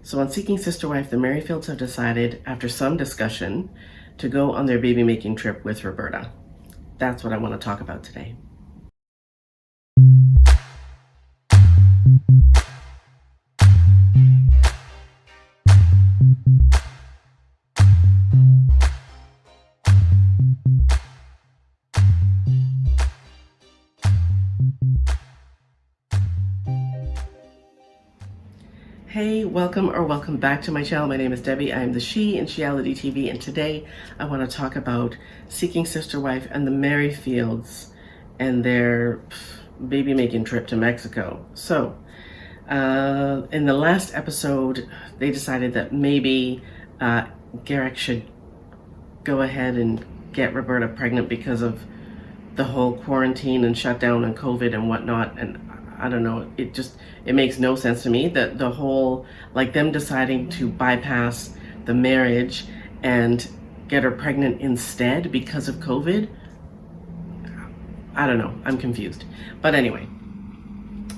So on Seeking Sister Wife, the Merrifields have decided, after some discussion, to go on their baby making trip with Roberta. That's what I want to talk about today. Hey, welcome back to my channel. My name is Debbie. I am the She in Sheality TV, and today I want to talk about Seeking Sister Wife and the Merrifields and their baby making trip to Mexico. So, in the last episode, they decided that maybe Garrick should go ahead and get Roberta pregnant because of the whole quarantine and shutdown and COVID and whatnot. And I don't know, it makes no sense to me that the whole, like them deciding to bypass the marriage and get her pregnant instead because of COVID. I don't know, I'm confused. But anyway,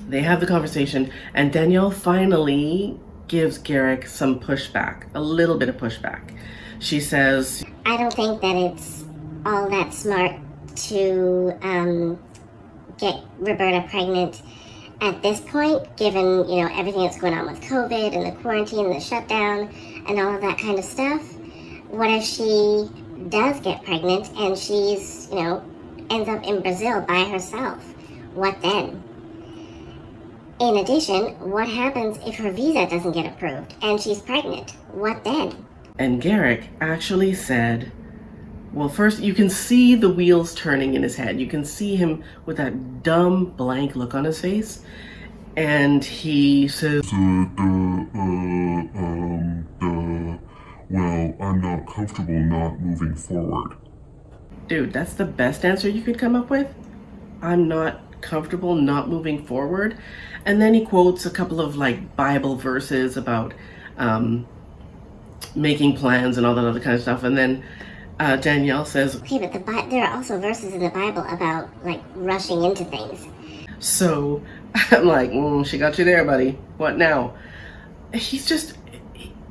they have the conversation and Danielle finally gives Garrick some pushback, a little bit of pushback. She says, I don't think that it's all that smart to get Roberta pregnant at this point, given, everything that's going on with COVID and the quarantine and the shutdown and all of that kind of stuff. What if she does get pregnant and she's, ends up in Brazil by herself? What then? In addition, what happens if her visa doesn't get approved and she's pregnant? What then? And Garrick actually said, well, first you can see the wheels turning in his head. You can see him with that dumb blank look on his face. And he says, well, I'm not comfortable not moving forward. Dude, that's the best answer you could come up with? I'm not comfortable not moving forward. And then he quotes a couple of Bible verses about making plans and all that other kind of stuff. And then Danielle says, okay, but there are also verses in the Bible about rushing into things. So I'm like, she got you there, buddy. What now? He's just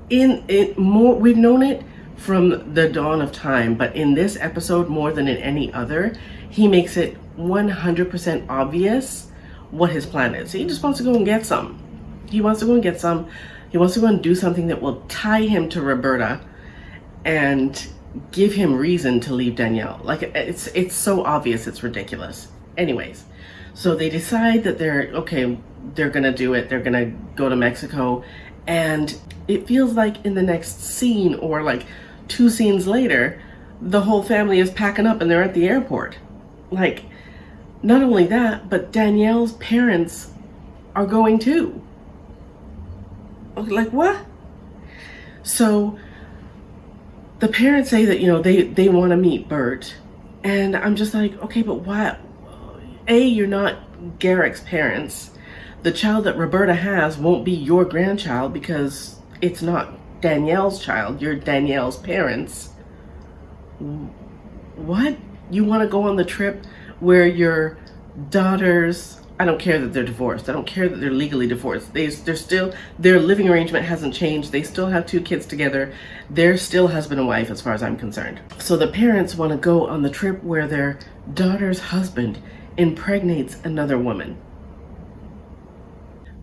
in it more. We've known it from the dawn of time, but in this episode more than in any other, he makes it 100% obvious what his plan is. He just wants to go and get some. He wants to go and get some. He wants to go and do something that will tie him to Roberta and give him reason to leave Danielle. It's so obvious, it's ridiculous. Anyways, so they decide that they're gonna do it. They're gonna go to Mexico, and it feels like in the next scene or 2 scenes later, the whole family is packing up and they're at the airport. Not only that, but Danielle's parents are going too. What? So the parents say that, they want to meet Bert. And I'm just like, okay, but why? You're not Garrick's parents. The child that Roberta has won't be your grandchild because it's not Danielle's child. You're Danielle's parents. What? You want to go on the trip where your daughters, I don't care that they're divorced. I don't care that they're legally divorced. They're still, their living arrangement hasn't changed. They still have 2 kids together. They're still husband and wife as far as I'm concerned. So the parents want to go on the trip where their daughter's husband impregnates another woman.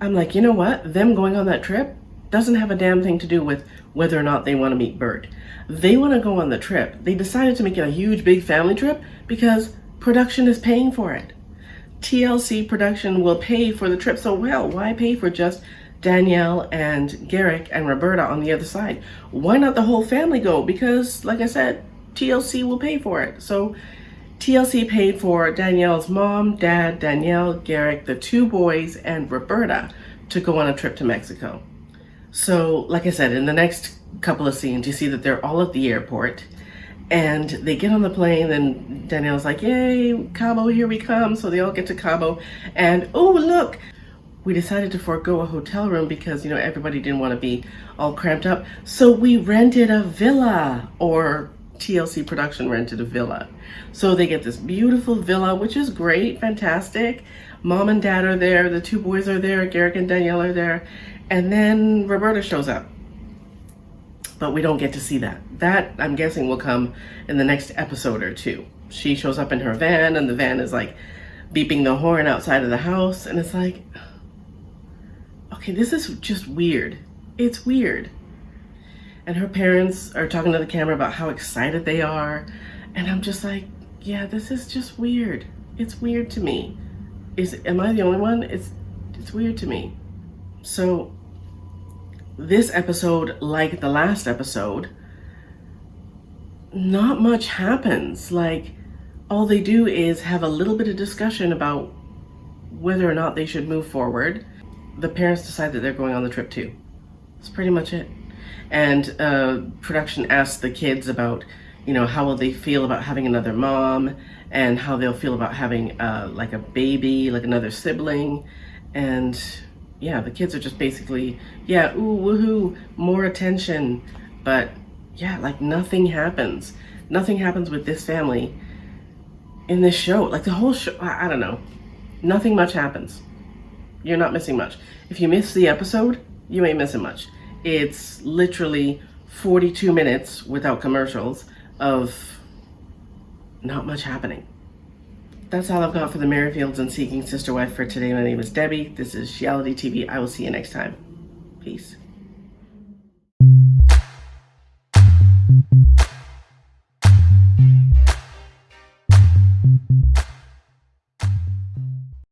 I'm like, you know what? Them going on that trip doesn't have a damn thing to do with whether or not they want to meet Bert. They want to go on the trip. They decided to make it a huge, big family trip because production is paying for it. TLC production will pay for the trip. So, why pay for just Danielle and Garrick and Roberta on the other side? Why not the whole family go? Because, like I said, TLC will pay for it. So TLC paid for Danielle's mom, dad, Danielle, Garrick, the 2 boys, and Roberta to go on a trip to Mexico. So, like I said, in the next couple of scenes, you see that they're all at the airport. And they get on the plane, and Danielle's like, yay, Cabo, here we come. So they all get to Cabo. And, oh, look, we decided to forego a hotel room because, everybody didn't want to be all cramped up. So we rented a villa, or TLC production rented a villa. So they get this beautiful villa, which is great, fantastic. Mom and dad are there, the two boys are there, Garrick and Danielle are there, and then Roberta shows up. But we don't get to see that. That, I'm guessing, will come in the next episode or two. She shows up in her van, and the van is like beeping the horn outside of the house, and it's like, okay, this is just weird. It's weird. And her parents are talking to the camera about how excited they are, and I'm just like, yeah, this is just weird. It's weird to me. Am I the only one? It's weird to me. So this episode, like the last episode, not much happens. Like, all they do is have a little bit of discussion about whether or not they should move forward. The parents decide that they're going on the trip too. That's pretty much it. And production asks the kids about, how will they feel about having another mom, and how they'll feel about having like a baby, like another sibling. And yeah, the kids are just basically, yeah, ooh, woohoo, more attention. But yeah, like nothing happens. Nothing happens with this family in this show. Like the whole show, I don't know. Nothing much happens. You're not missing much. If you miss the episode, you ain't missing much. It's literally 42 minutes without commercials of not much happening. That's all I've got for the Merrifields and Seeking Sister Wife for today. My name is Debbie. This is Shiality TV. I will see you next time. Peace.